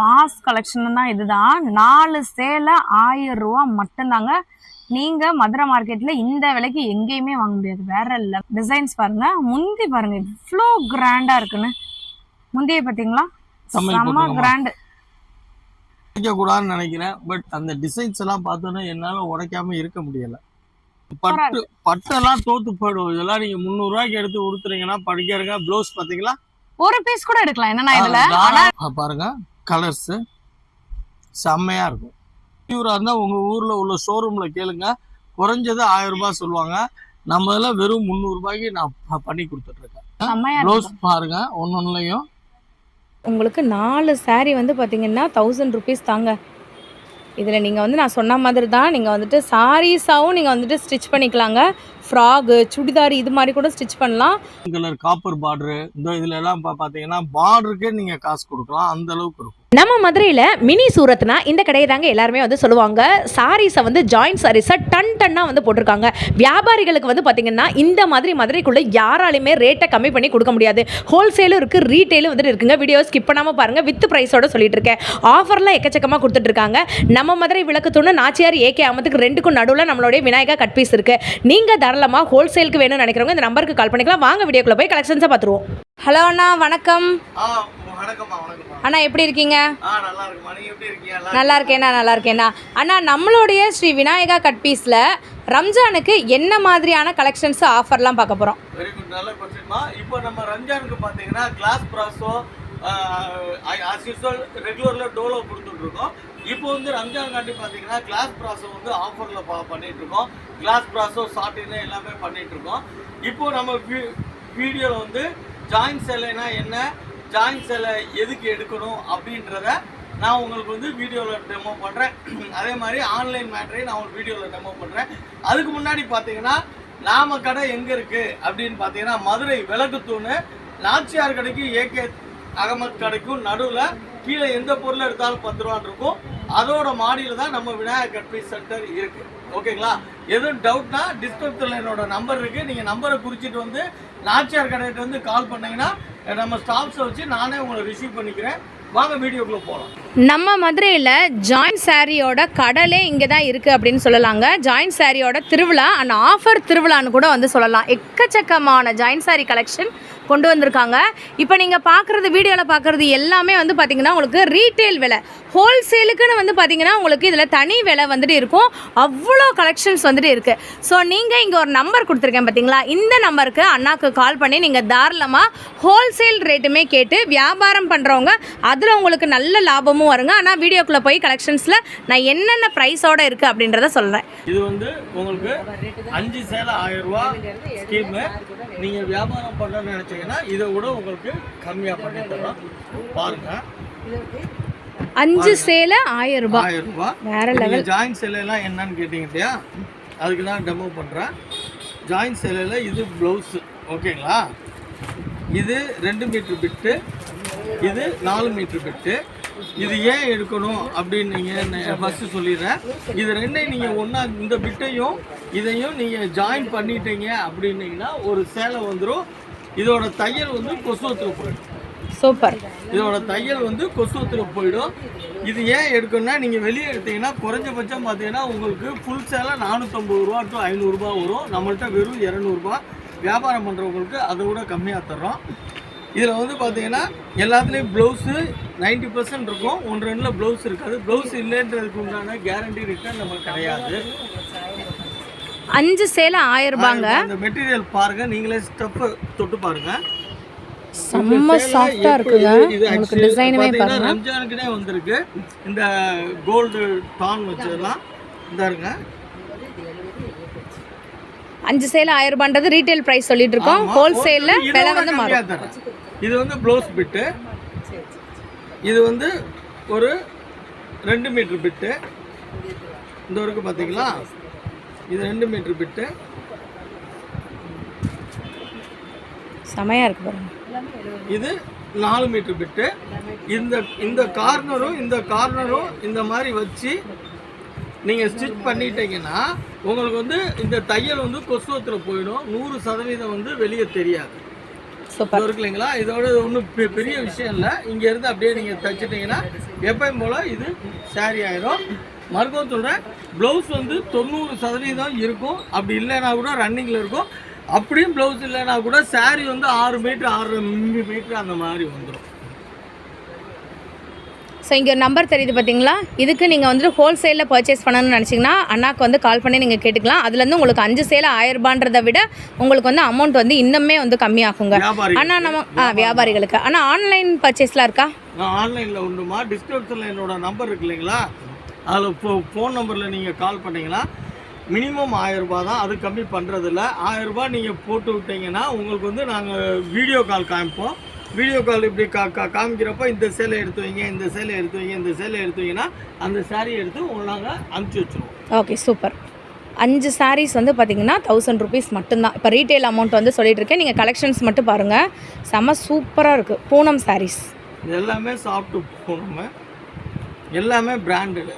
Mass collection தான் இதுதான். 4 சேலை 1000 ரூபா மட்டும்தாங்க. நீங்க மதுரை மார்க்கெட்ல இந்த விலைக்கு எங்கேயுமே வாங்க முடியாது. வேற இல்ல. டிசைன்ஸ் பாருங்க, முந்தி பாருங்க இவ்வளோ கிராண்டா இருக்குன்னு. முந்தியை பார்த்தீங்களா, செம்ம கிராண்ட். கூடாதுன்னு நினைக்கிறேன். பட் அந்த டிசைன்ஸ் எல்லாம் பார்த்தோன்னா என்னால உடைக்காம இருக்க முடியல. பட்டெல்லாம் தோத்து போயிடும். இதெல்லாம் நீங்க 300 ரூபாய்க்கு எடுத்து உடுத்துறீங்கன்னா படிக்கிறங்க. ப்ளவுஸ் பாத்தீங்களா, ஒரு பீஸ் கூட எடுக்கலாம். என்னன்னா இதுல பாருங்க கலர்ஸ் செம்மையா இருக்கும். பியூரா இருந்தா உங்க ஊர்ல உள்ள ஷோரூம்ல கேளுங்க, குறைஞ்சது 1000 ரூபாய் சொல்லுவாங்க. நம்ம இதெல்லாம் வெறும் 300 ரூபாய்க்கு நான் பண்ணி கொடுத்துட்டு இருக்கேன். ப்ளவுஸ் பாருங்க, ஒன்னொன்னுலயும் உங்களுக்கு 4 saree வந்து பாத்தீங்கன்னா 1000 rupees தாங்க. இதில் நீங்கள் வந்து நான் சொன்ன மாதிரி தான் நீங்கள் வந்துட்டு சாரீஸாகவும் நீங்கள் வந்துட்டு ஸ்டிச் பண்ணிக்கலாங்க. ஃப்ராகு, சுடிதார் இது மாதிரி கூட ஸ்டிச் பண்ணலாம். கலர் காப்பர் பார்டரு, இந்த இதில் எல்லாம் பார்த்தீங்கன்னா பார்டருக்கே நீங்கள் காசு கொடுக்கலாம், அந்த அளவுக்கு இருக்கும். நம்ம மதுரையில் மினி சூரத்னா இந்த கடையை தாங்க எல்லாருமே வந்து சொல்லுவாங்க. சாரீஸை வந்து ஜாயின்ட் சாரீஸை டன்னாக வந்து போட்டிருக்காங்க. வியாபாரிகளுக்கு வந்து பார்த்திங்கன்னா இந்த மாதிரி மதுரைக்குள்ளே யாராலையுமே ரேட்டை கம்மி பண்ணி கொடுக்க முடியாது. ஹோல்சேலும் இருக்குது, ரீட்டெயிலும் வந்துட்டு இருக்குங்க. வீடியோ ஸ்கிப் பண்ணாமல் பாருங்கள். வித் ப்ரைஸோட சொல்லிட்டு இருக்கேன். ஆஃபர்லாம் எக்கச்சக்கமாக கொடுத்துட்ருக்காங்க. நம்ம மதுரை விளக்கு தூணு நாச்சியார் ஏகே அமத்துக்கு 2க்கும் நடுவில் நம்மளுடைய விநாயகா கட் பீஸ் இருக்குது. நீங்கள் தாராளமாக ஹோல்சேலுக்கு வேணும்னு நினைக்கிறவங்க இந்த நம்பருக்கு கால் பண்ணிக்கலாம். வாங்க வீடியோக்குள்ளே போய் கலெக்ஷன்ஸை பார்த்துருவோம். ஹலோ அண்ணா, வணக்கம். அண்ணா எப்படி இருக்கீங்க? நல்லா இருக்கேண்ணா, நல்லா இருக்கேண்ணா. அண்ணா, நம்மளுடைய ஸ்ரீ விநாயகா கட் பீஸில் ரம்ஜானுக்கு என்ன மாதிரியான கலெக்ஷன்ஸ் ஆஃபர்லாம் பார்க்க போகிறோம்? வெரி குட், நல்ல கொஸ்டின்மா. இப்போ நம்ம ரம்ஜானுக்கு பார்த்தீங்கன்னா கிளாஸ் ப்ராஸோ ஆஸ் யூஸ்வல் ரெகுலரில் டோலோ கொடுத்துட்ருக்கோம். இப்போ வந்து ரம்ஜான் காட்டி பார்த்தீங்கன்னா கிளாஸ் ப்ராஸோ வந்து ஆஃபரில் பண்ணிகிட்ருக்கோம். கிளாஸ் ப்ராஸோ சாட்டின்னு எல்லாமே பண்ணிகிட்ருக்கோம். இப்போது நம்ம வீடியோவில் வந்து ஜாயின்ட் சேலைனா என்ன, ஜாயின்ட் சேலை எதுக்கு எடுக்கணும் அப்படின்றத நான் உங்களுக்கு வந்து வீடியோவில் டெமோ பண்ணுறேன். அதே மாதிரி ஆன்லைன் மேட்டரையும் நான் உங்களுக்கு வீடியோவில் டெமோ பண்ணுறேன். அதுக்கு முன்னாடி பார்த்தீங்கன்னா நாம கடை எங்கே இருக்குது அப்படின்னு பார்த்தீங்கன்னா மதுரை விளக்கு தூணு நாச்சியார் கடைக்கு ஏகே அகமத் கடைக்கும் நடுவில் கீழே எந்த பொருளை எடுத்தாலும் 10 ரூபான்னு இருக்கும். அதோட மாடியில் தான் நம்ம விநாயகர் கட் பீஸ் சென்டர் இருக்குது. ஓகேங்களா? எதுவும் டவுட்னா டிஸ்கிரிப்ஷனில் என்னோட நம்பர் இருக்குது. நீங்கள் நம்பரை குறிச்சிட்டு வந்து நாச்சியார் கடையிட்ட வந்து கால் பண்ணிங்கன்னா நம்ம ஸ்டாஃப்ஸை வச்சு நானே உங்களை ரிசீவ் பண்ணிக்கிறேன். வாங்க வீடியோக்குள்ளே போகலாம். நம்ம மதுரையில் ஜாயின்ட் சாரியோட கடலே இங்கே தான் இருக்குது அப்படின்னு சொல்லலாங்க. ஜாயின்ட் சாரியோட திருவிழா அண்ட் ஆஃபர் திருவிழான்னு கூட வந்து சொல்லலாம். எக்கச்சக்கமான ஜாயின்ட் சாரி கலெக்ஷன் கொண்டு வந்திருக்காங்க. இப்போ நீங்கள் பார்க்குறது, வீடியோவில் பார்க்குறது எல்லாமே வந்து பார்த்திங்கன்னா உங்களுக்கு ரீட்டெயில் விலை. ஹோல்சேலுக்குன்னு வந்து பார்த்திங்கன்னா உங்களுக்கு இதில் தனி விலை வந்துட்டு இருக்கும். அவ்வளோ கலெக்ஷன்ஸ் வந்துட்டு இருக்குது. ஸோ நீங்கள் இங்கே ஒரு நம்பர் கொடுத்துருக்கேன் பார்த்தீங்களா, இந்த நம்பருக்கு அண்ணாக்கு கால் பண்ணி நீங்கள் தாராளமாக ஹோல்சேல் ரேட்டுமே கேட்டு வியாபாரம் பண்ணுறவங்க அதில் உங்களுக்கு நல்ல லாபமும் வருங்க. ஆனால் வீடியோக்குள்ளே போய் கலெக்ஷன்ஸில் நான் என்னென்ன ப்ரைஸோடு இருக்குது அப்படின்றத சொல்கிறேன். இது வந்து உங்களுக்கு 5 சேலை 1000 ரூபா ஸ்கீமு. நீங்கள் வியாபாரம் பண்ணணும்னு நினச்சிங்கன்னா இதை விட உங்களுக்கு கம்மியாக பண்ணி தரோம். பாருங்கள், 5 சேலை 1000 ரூபாய். 1000 ரூபா வேற லெவல். ஜாயின்ட் சேலையெல்லாம் என்னன்னு கேட்டிங்க இல்லையா, அதுக்கு தான் டெமோ பண்ணுறேன். ஜாயின்ட் சேலையில் இது ப்ளவுஸு, ஓகேங்களா? இது 2 மீட்டர் பிட்டு, இது 4 மீட்டர் பிட்டு. இது ஏன் எடுக்கணும் அப்படின்னு நீங்கள் ஃபஸ்ட்டு சொல்லிடுறேன். இது ரெண்டையும் நீங்கள் ஒன்றா இந்த பிட்டையும் இதையும் நீங்கள் ஜாயின் பண்ணிட்டீங்க அப்படின்னீங்கன்னா ஒரு சேலை வந்துடும். இதோட தையல் வந்து கொசுவத்தில் போயிடும். சூப்பர். இதோட தையல் வந்து கொசுவத்தில் போயிடும். இது ஏன் எடுக்கணும்னா நீங்கள் வெளியே எடுத்தீங்கன்னா குறைஞ்சபட்சம் பார்த்தீங்கன்னா உங்களுக்கு ஃபுல் சேலை 450 ரூபா டு 500 ரூபா வரும். நம்மள்கிட்ட வெறும் 200 ரூபா. வியாபாரம் பண்ணுறவங்களுக்கு அதை விட கம்மியாக தர்றோம். இதில் வந்து பார்த்தீங்கன்னா எல்லாத்துலேயும் ப்ளவுஸு 90% இருக்கும். 1-2 ப்ளவுஸ் இருக்காது. ப்ளவுஸ் இல்லைன்றதுக்கு உண்டான கேரண்டி ரிட்டர்ன் நமக்கு கிடையாது. 5 சேலை 1000 ரூபாங்க. இந்த மெட்டீரியல் பாருங்கள், நீங்களே ஸ்டெப்பு தொட்டு பாருங்கள். செம்ம சாஃப்டா இருக்குங்க. உங்களுக்கு டிசைனுமே பாருங்க. ரம்ஜானுக்குனே வந்திருக்கு இந்த கோல்டு டான் வச்சதெல்லாம். இதாருங்க, 5 சேலை 1000 ரூபான்றது ரீட்டைல் பிரைஸ் சொல்லிட்டு இருக்கோம். ஹோல்சேல்ல விலை வந்து மாறும். இது வந்து ப்ளவுஸ் பிட்டு. இது வந்து ஒரு 2 மீட்டர் பிட்டு. இந்த வரைக்கு பார்த்தீங்களா, இது 2 மீட்டர் பிட்டு. செமையா இருக்கு பாருங்க. இது 4 மீட்டர் பிட்டு. இந்த கார்னரும் இந்த மாதிரி வச்சு நீங்கள் ஸ்டிச் பண்ணிட்டீங்கன்னா உங்களுக்கு வந்து இந்த தையல் வந்து கொசுவத்தில் போயிடும். 100% வந்து வெளியே தெரியாது. சூப்பர். இது இருக்கு இல்லைங்களா, இதோட ஒன்றும் பெரிய விஷயம் இல்லை. இங்கே இருந்து அப்படியே நீங்கள் தைச்சிட்டிங்கன்னா எப்பயும் போல் இது saree ஆயிரும். மறுக்கவும் சொல்கிறேன், ப்ளவுஸ் வந்து 90% இருக்கும். அப்படி இல்லைன்னா கூட ரன்னிங்கில் இருக்கும். அப்படியும் ப்ளவுஸ் இல்லைன்னா கூட saree வந்து 6 மீட்டர் 6.5 மீட்டர் அந்த மாதிரி வந்துடும். ஸோ இங்கே நம்பர் தெரியுது பார்த்தீங்களா, இதுக்கு நீங்கள் வந்துட்டு ஹோல்சேலில் பர்ச்சேஸ் பண்ணணும்னு நினச்சிங்கன்னா அண்ணாக்கு வந்து கால் பண்ணி நீங்கள் கேட்டுக்கலாம். அதுலேருந்து உங்களுக்கு 5 சேலை 1000 ரூபான்றதை விட உங்களுக்கு வந்து அமௌண்ட் வந்து இன்னுமே வந்து கம்மியாகுங்க. ஆனால் நம்ம வியாபாரிகளுக்கு. ஆனால் ஆன்லைன் பர்ச்சேஸ்லாம் இருக்கா? நான் ஆன்லைனில் உண்டுமா. டிஸ்கிரிப்ஷனில் என்னோட நம்பர் இருக்கு இல்லைங்களா, அதில் ஃபோன் நம்பரில் நீங்கள் கால் பண்ணிங்கன்னா மினிமம் 1000 ரூபாய் தான். அது கம்மி பண்ணுறதில்ல. 1000 ரூபாய் நீங்கள் போட்டு விட்டீங்கன்னா உங்களுக்கு வந்து நாங்கள் வீடியோ கால் காமிப்போம். வீடியோ கால் இப்படி காமிக்கிறப்ப இந்த சேலை எடுத்து வைங்க, இந்த சேலை எடுத்து வைங்க, இந்த சேலை எடுத்து வைங்கன்னா அந்த saree எடுத்து உங்களை நாங்கள் அனுப்பிச்சி வச்சுருவோம். Okay, super. 5 சாரீஸ் வந்து பார்த்தீங்கன்னா 1000 ருபீஸ் மட்டும்தான். இப்போ ரீட்டைல் அமௌண்ட் வந்து சொல்லிட்டு இருக்கேன். நீங்கள் கலெக்ஷன்ஸ் மட்டும் பாருங்கள், செம்ம சூப்பராக இருக்குது. பூனம் சாரீஸ் இது எல்லாமே சாப்பிட்டு பூனம், எல்லாமே பிராண்டடு.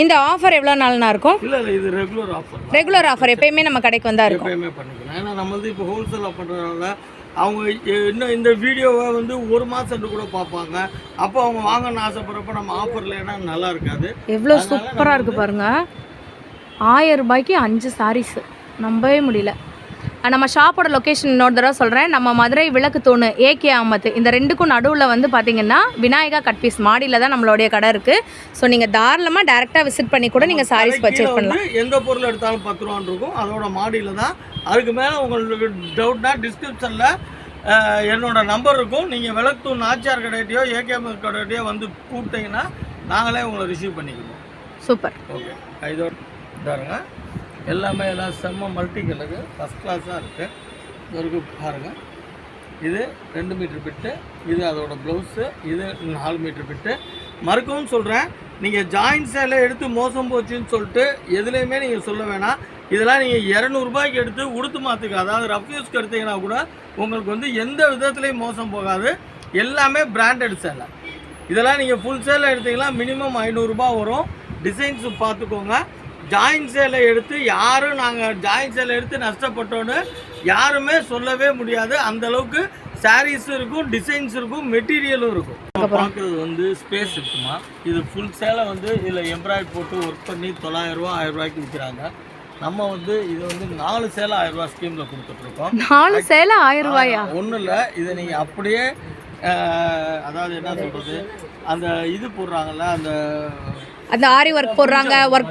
இந்த ஆஃபர் எவ்வளோ நாள்னா இருக்கும்? இல்லை இது ரெகுலர் ஆஃபர். ரெகுலர் ஆஃபர் எப்பயுமே நம்ம கடைக்கு வந்தால் இருக்கும். எப்பயுமே பண்ணிக்கலாம். ஏன்னா நம்ம வந்து இப்போ ஹோல்சேலாக பண்ணுறதுனால அவங்க இன்னும் இந்த வீடியோவை வந்து 1 மாதம் கூட பார்ப்பாங்க. அப்போ அவங்க வாங்கணும்னு ஆசைப்படுறப்ப நம்ம ஆஃபரில் ஏன்னா நல்லா இருக்காது. எவ்வளோ சூப்பராக இருக்குது பாருங்கள். 1000 ரூபாய்க்கு 5 சாரீஸு, நம்பவே முடியல. நம்ம ஷாப்போட லொக்கேஷன் இன்னொரு தடவை சொல்கிறேன். நம்ம மதுரை விளக்கு தூணு ஏகே அஹமத் இந்த ரெண்டுக்கும் நடுவில் வந்து பார்த்தீங்கன்னா விநாயகா கட்பீஸ் மாடியில் தான் நம்மளுடைய கடை இருக்குது. ஸோ நீங்கள் தாராளமாக டேரெக்டாக விசிட் பண்ணி கூட நீங்கள் சாரீஸ் பர்ச்சேஸ் பண்ணலாம். எந்த பொருள் எடுத்தாலும் 10 ரூபான்னு இருக்கும். அதோட மாடியில் தான். அதுக்கு மேலே உங்களுக்கு டவுட்னா டிஸ்கிரிப்ஷனில் என்னோட நம்பர் இருக்கும். நீங்கள் விளக்கு தூண் நாச்சியார் கடையிட்டையோ ஏகே அஹமத் கடையிட்டையோ வந்து கூப்பிட்டீங்கன்னா நாங்களே உங்களை ரிசீவ் பண்ணிக்குவோம். சூப்பர். ஓகே, இதோட பாருங்க, எல்லாமே எல்லாம் செம்ம மல்டி கலரு ஃபஸ்ட் கிளாஸாக இருக்குது. இதற்கு பாருங்கள், இது 2 மீட்டர் பிட்டு, இது அதோட ப்ளவுஸு, இது 4 மீட்டர் பிட்டு. மறுக்கவும் சொல்கிறேன், நீங்கள் ஜாயின் சேலை எடுத்து மோசம் போச்சுன்னு சொல்லிட்டு எதுலேயுமே நீங்கள் சொல்ல வேணாம். இதெல்லாம் நீங்கள் 200 ரூபாய்க்கு எடுத்து உடுத்து மாற்றுக்கு, அதாவது ரஃப் யூஸ்க்கு எடுத்தீங்கன்னா கூட உங்களுக்கு வந்து எந்த விதத்துலேயும் மோசம் போகாது. எல்லாமே பிராண்டட் சேலை. இதெல்லாம் நீங்கள் ஃபுல் சேலை எடுத்தீங்கன்னா மினிமம் 500 ரூபாய் வரும். டிசைன்ஸு பார்த்துக்கோங்க. ஜாயின் சேலை எடுத்து யாரும் நாங்கள் ஜாயின் சேலை எடுத்து நஷ்டப்பட்டோன்னு யாருமே சொல்லவே முடியாது. அந்தளவுக்கு சாரீஸும் இருக்கும், டிசைன்ஸ் இருக்கும், மெட்டீரியலும் இருக்கும். பார்க்குறது வந்து ஸ்பேஸ் இருக்குமா. இது ஃபுல் சேலை வந்து இதில் எம்ப்ராய்ட் போட்டு ஒர்க் பண்ணி 900 ரூபா 1000 ரூபாய்க்கு விற்கிறாங்க. நம்ம வந்து இது வந்து 4 சேலை 1000 ரூபா ஸ்கீமில் கொடுத்துட்ருக்கோம். 4 சேலை 1000 ரூபாயா? ஒன்றும் இல்லை, இதை நீங்கள் அப்படியே அதாவது என்ன சொல்கிறது, அந்த இது போடுறாங்கல்ல, அந்த ஆரி ஒர்க்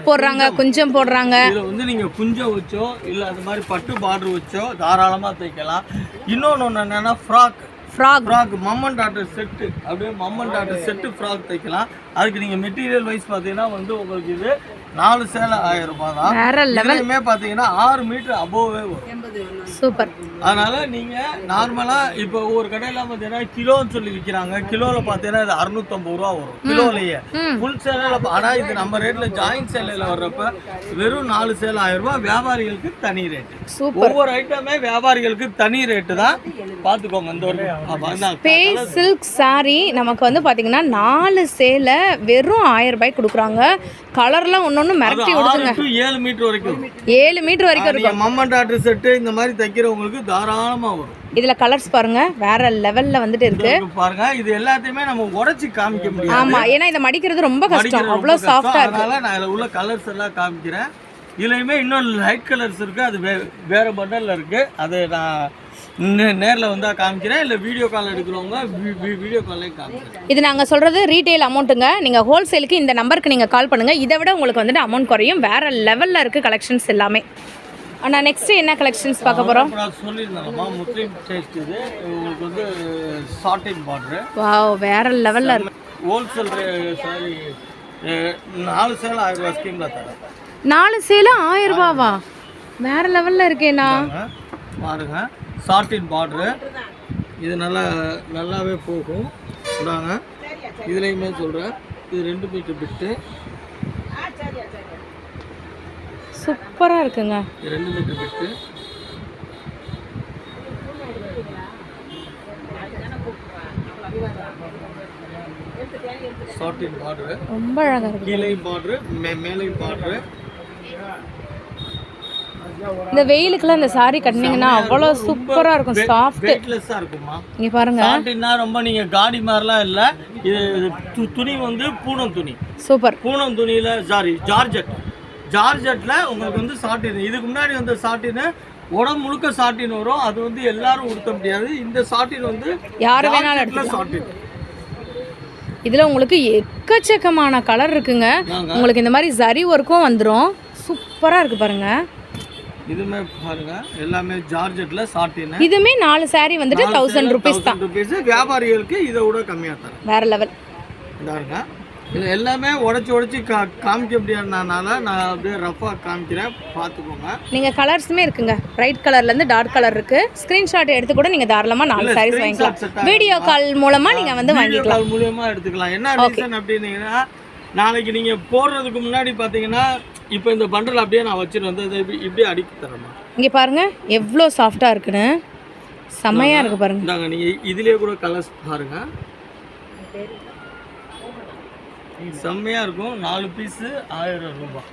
போடுறாங்க, குஞ்சம் போடுறாங்க. இதில் வந்து நீங்கள் குஞ்சம் வச்சோ இல்லை அது மாதிரி பட்டு பார்டர் வச்சோ தாராளமாக தைக்கலாம். இன்னொன்று என்னென்னா ஃப்ராக் மம்மன் டாட்டர் செட்டு, அப்படியே மம்மன் டாட்டர் செட்டு ஃப்ராக் தைக்கலாம். அதுக்கு நீங்கள் மெட்டீரியல் வைஸ் பார்த்தீங்கன்னா வந்து உங்களுக்கு இது 4 சேலை 1000 ரூபாய் தான். வேற லெவலுமே பார்த்தீங்கன்னா 6 மீட்டர் அபோவே வரும். சூப்பர். அதனால நீங்கள் நார்மலாக இப்போ ஒரு கடையில் பார்த்தீங்கன்னா கிலோன்னு சொல்லி விற்கிறாங்க. கிலோவில் பார்த்தீங்கன்னா இது 650 ரூபா வரும் கிலோலையே. ஃபுல் சேலையில் ஆனால் இது நம்ம ரேட்டில் ஜாயின் சேலையில் வர்றப்ப வெறும் 4 சேலை 1000 ரூபாய். வியாபாரிகளுக்கு தனி ரேட்டு. ஒவ்வொரு ஐட்டமே வியாபாரிகளுக்கு தனி ரேட்டு தான். பார்த்துக்கோங்க. இந்த ஒரு ஸ்பேஸ் சில்க் சாரி நமக்கு வந்து பார்த்தீங்கன்னா 4 சேலை வெறும் 1000 ரூபாய்க்கு கொடுக்குறாங்க. கலர்லாம் ஒன்னொன்னு மிரட்டி விடுதுங்க. 7 மீட்டர் வரைக்கும் 7 மீட்டர் வரைக்கும் இருக்கு. மம்மன் டாட்டர் செட்டு இந்த மாதிரி தைக்கிறவங்களுக்கு தாராளமா வரும். இதுல கலர்ஸ் பாருங்க, வேற லெவல்ல வந்துட்டு இருக்கு பாருங்க. இது எல்லாத்தையுமே நம்ம உடைச்சு காமிக்க முடியாது. ஆமா, ஏன்னா இத மடிக்கிறது ரொம்ப கஷ்டம், அவ்வளவு சாஃப்ட்டா இருக்கு. அதனால நான் இதுல உள்ள கலர்ஸ் எல்லாம் காமிக்கிறேன். இதுலயுமே இன்னும் லைட் கலர்ஸ் இருக்கு, அது வேற பண்டல்ல இருக்கு. அது நான் நேரில் வந்தால் காமிக்கிறேன், இல்லை வீடியோ கால் எடுக்கிறவங்க வீடியோ கால்லே காமிக்கிறேன். இது நாங்கள் சொல்கிறது ரீட்டெயில் அமௌண்ட்டுங்க. நீங்கள் ஹோல்சேலுக்கு இந்த நம்பருக்கு நீங்கள் கால் பண்ணுங்கள். இதை விட உங்களுக்கு வந்துட்டு அமௌண்ட் குறையும். வேறு லெவலில் இருக்குது கலெக்ஷன்ஸ் எல்லாமே. ஆனால் நெக்ஸ்ட்டு என்ன கலெக்ஷன்ஸ் பார்க்க போகிறோம்? நான் சொல்லியிருந்தேன்மா, முஸ்லீம் டேஸ்ட். இது உங்களுக்கு வந்து சாட்டின் பார்டரு. வாவ், வேறு லெவலில் இருக்கு. ஹோல்சேல் சாரி 4 சேலை 1000 ரூபா ஸ்கீமில் தரேன். 4 சேலை 1000 ரூபாவா? வேறு லெவலில் இருக்கேண்ணா. பாருங்க, சாட்டின் பார்டரு. இது நல்லாவே போகும். சொல்கிறாங்க. இதுலேயுமே சொல்கிறேன், இது 2 மீட்டர் பிட்டு. சூப்பராக இருக்குங்க. 2 மீட்டர் பிட்டு. சாட்டின் பார்டரு ரொம்ப அழகாக இருக்கு. கீழே பார்டரு, மேலே பார்டரு. இந்த வெயிலுக்குலாம் இந்த saree கட்டினீங்கன்னா அவ்வளோ சூப்பராக இருக்கும், சாஃப்ட். வெயிட்லெஸ்ஸாக இருக்குமா. இங்கே பாருங்க, சாட்டின்னா ரொம்ப நீங்கள் காடி மாதிரிலாம் இல்லை. இது துணி வந்து பூனம் துணி. சூப்பர். பூனம் துணியில் ஜார்ஜெட்டில் உங்களுக்கு வந்து சாட்டின். இதுக்கு முன்னாடி வந்து சாட்டின்னு உடம்பு முழுக்க சாட்டின் வரும். அது வந்து எல்லாரும் உடுத்த முடியாது. இந்த சாட்டின் வந்து யார் வேணாலும் எடுத்துக்கலாம். சாட்டின். இதில் உங்களுக்கு எக்கச்சக்கமான கலர் இருக்குங்க. உங்களுக்கு இந்த மாதிரி ஜரி ஒர்க்கும் வந்துடும். சூப்பராக இருக்குது பாருங்கள். இதுமே பாருங்க, எல்லாமே ஜார்ஜெட்ல சாட்டின். இதுமே 4 saree வந்துட்டு 1000 rupees தான். வியாபாரிகளுக்கு இதை விட கம்மியாக தரேன். வேற லெவல். இதாருங்க, இது எல்லாமே உடச்சி காமிக்க முடியாதனால நான் அப்படியே ரஃபாக காமிக்கிறேன், பார்த்துக்கோங்க. நீங்கள் கலர்ஸுமே இருக்குங்க. பிரைட் கலர்லேருந்து டார்க் கலர் இருக்குது. ஸ்க்ரீன்ஷாட் எடுத்து கூட நீங்கள் தாராளமாக 4 sarees வாங்கிக்கலாம். வீடியோ கால் மூலமாக நீங்கள் வந்து வாங்கிக்கலாம். கால் மூலியமாக எடுத்துக்கலாம். என்ன ரீசன் அப்படின்னீங்கன்னா, நாளைக்கு நீங்கள் போடுறதுக்கு முன்னாடி பார்த்தீங்கன்னா இப்போ இந்த பண்டல் அப்படியே நான் வச்சுட்டு வந்து அதை இப்படியே அடிக்க தரேன். இங்கே பாருங்கள் எவ்வளோ சாஃப்டாக இருக்குன்னு, செம்மையாக இருக்குது பாருங்கள். இந்தாங்க, நீங்கள் இதுலேயே கூட கலர்ஸ் பாருங்கள், செம்மையாக இருக்கும். 4 பீஸு 1000 ரூபாய்.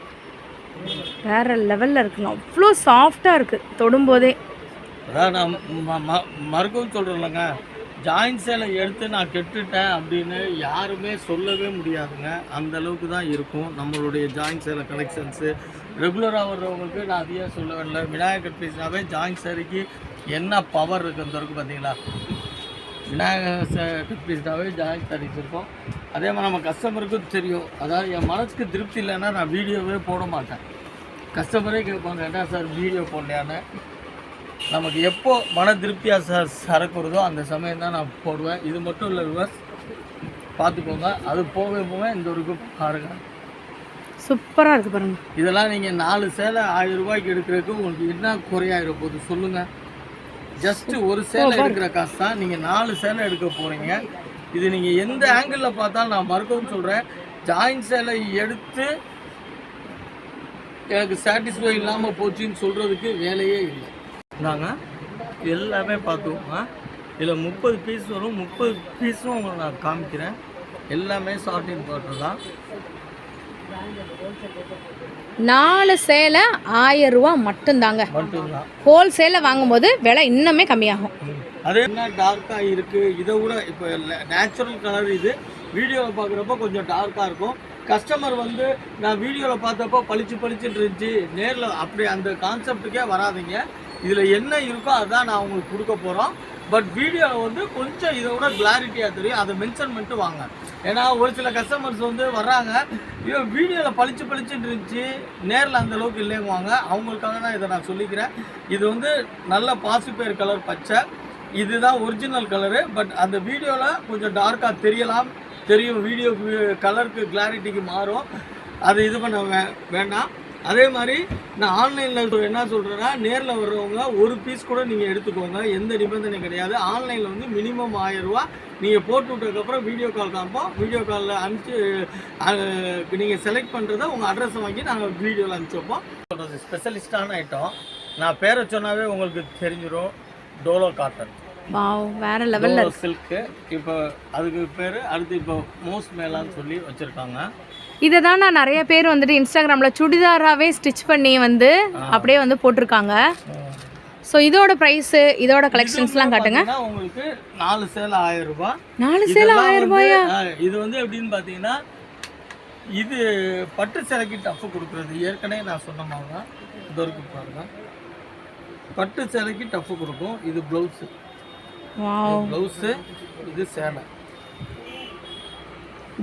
வேறு லெவலில் இருக்குங்க. அவ்வளோ சாஃப்டாக இருக்குது தொடும்போதே. அதான் நான் மறுக்கவும் சொல்கிறேன்லங்க, ஜாயின் சேலை எடுத்து நான் கெட்டுட்டேன் அப்படின்னு யாருமே சொல்லவே முடியாதுங்க. அந்த அளவுக்கு தான் இருக்கும் நம்மளுடைய ஜாயின் சேலை கலெக்ஷன்ஸு. ரெகுலராக வர்றவங்களுக்கு நான் அதையே சொல்ல வேண்டிய விநாயகர் பீஸ்னாவே ஜாயின் சேலைக்கு என்ன பவர் இருக்குன்னு பார்த்தீங்களா. விநாயகர் பீஸ்னாவே ஜாயின் சாரீஸ் இருக்கும். அதே மாதிரி நம்ம கஸ்டமருக்கும் தெரியும். அதாவது என் மனசுக்கு திருப்தி இல்லைன்னா நான் வீடியோவே போட மாட்டேன். கஸ்டமரே கேட்பாங்க, என்ன சார் வீடியோ போடலையான்னு. நமக்கு எப்போ மன திருப்தியாக சரக்குறதோ அந்த சமயம் தான் நான் போடுவேன். இது மட்டும் இல்லை விவர்ஸ், பார்த்துக்கோங்க. அது போக இந்த ஒரு பாருங்க, சூப்பராக இருக்குது பாருங்கள். இதெல்லாம் நீங்கள் 4 சேலை 1000 ரூபாய்க்கு எடுக்கிறதுக்கு உங்களுக்கு என்ன குறையாயிரும் போது சொல்லுங்கள். ஜஸ்ட்டு ஒரு சேலை எடுக்கிற காசு தான். நீங்கள் 4 சேலை எடுக்க போகிறீங்க. இது நீங்கள் எந்த ஆங்கிளில் பார்த்தாலும் நான் மறுக்கவும் சொல்கிறேன், ஜாயின் சேலை எடுத்து எனக்கு சாட்டிஸ்ஃபை இல்லாமல் போச்சுன்னு சொல்கிறதுக்கு வேலையே இல்லை. நாங்கள் எல்லாமே பார்த்துக்கோங்க. இதில் 30 பீஸ் வரும். 30 பீஸும் உங்களுக்கு நான் காமிக்கிறேன். எல்லாமே சாட்டின் பாட்டர் தான். 4 சேலை 1000 ரூபா மட்டும்தாங்க. ஹோல்சேலில் வாங்கும்போது விலை இன்னுமே கம்மியாகும். அதே என்ன டார்க்காக இருக்குது, இதை விட இப்போ நேச்சுரல் கலர். இது வீடியோவில் பார்க்குறப்போ கொஞ்சம் டார்க்காக இருக்கும். கஸ்டமர் வந்து நான் வீடியோவில் பார்த்தப்போ பளிச்சுன்னு இருந்துச்சு, நேரில் அப்படி அந்த கான்செப்டுக்கே வராதிங்க. இதில் என்ன இருக்கோ அதுதான் நான் உங்களுக்கு கொடுக்க போகிறோம். பட் வீடியோவில் வந்து கொஞ்சம் இதை விட கிளாரிட்டியாக தெரியும். அதை மென்ஷன் பண்ணிட்டு வாங்க. ஏன்னா ஒரு சில கஸ்டமர்ஸ் வந்து வர்றாங்க, ஐயோ வீடியோவில் பளிச்சுன்னு இருந்துச்சு, நேரில் அந்த அளவுக்கு இல்லைங்குவாங்க. அவங்களுக்காக தான் இதை நான் சொல்லிக்கிறேன். இது வந்து நல்ல பாசிப்பேர் கலர் பச்சை, இதுதான் ஒரிஜினல் கலரு. பட் அந்த வீடியோவில் கொஞ்சம் டார்க்காக தெரியும். வீடியோ கலருக்கு கிளாரிட்டிக்கு மாறும். அது இது பண்ண வேண்டாம். அதே மாதிரி நான் ஆன்லைனில் என்ன சொல்கிறேன்னா, நேரில் வர்றவங்க ஒரு பீஸ் கூட நீங்கள் எடுத்துக்கோங்க, எந்த நிபந்தனை கிடையாது. ஆன்லைனில் வந்து மினிமம் 1000 ரூபா நீங்கள் போட்டு விட்டதுக்கப்புறம் வீடியோ கால் காமிப்போம். வீடியோ காலில் அனுப்பிச்சு நீங்கள் செலக்ட் பண்ணுறத உங்கள் அட்ரஸை வாங்கி நாங்கள் வீடியோவில் அனுப்பிச்சி வைப்போம். சொல்கிறது ஸ்பெஷலிஸ்டான ஐட்டம். நான் பேரை சொன்னாவே உங்களுக்கு தெரிஞ்சிடும். டோலோ காட்டன், வேற லெவலில் சில்க்கு. இப்போ அதுக்கு பேர் அடுத்து இப்போ மோஸ்ட் மேலான்னு சொல்லி வச்சுருக்காங்க. இதை தான் நான் நிறைய பேர் வந்துட்டு இன்ஸ்டாகிராமில் சுடிதாராகவே ஸ்டிச் பண்ணி வந்து அப்படியே வந்து போட்டிருக்காங்க. ஸோ இதோட ப்ரைஸு, இதோட கலெக்ஷன்ஸ்லாம் காட்டுங்க. உங்களுக்கு 4 சேலை 1000 ரூபாய். 4 சேலை 1000 ரூபாயா? இது வந்து எப்படின்னு பார்த்தீங்கன்னா, இது பட்டு சேலைக்கு டஃப் கொடுக்குறது. ஏற்கனவே நான் சொன்ன மாதிரி தான் இது வரைக்கும் பாருங்க, பட்டு சேலைக்கு டஃப் கொடுக்கும். இது ப்ளவுஸு, ப்ளவுஸு, இது சேலை.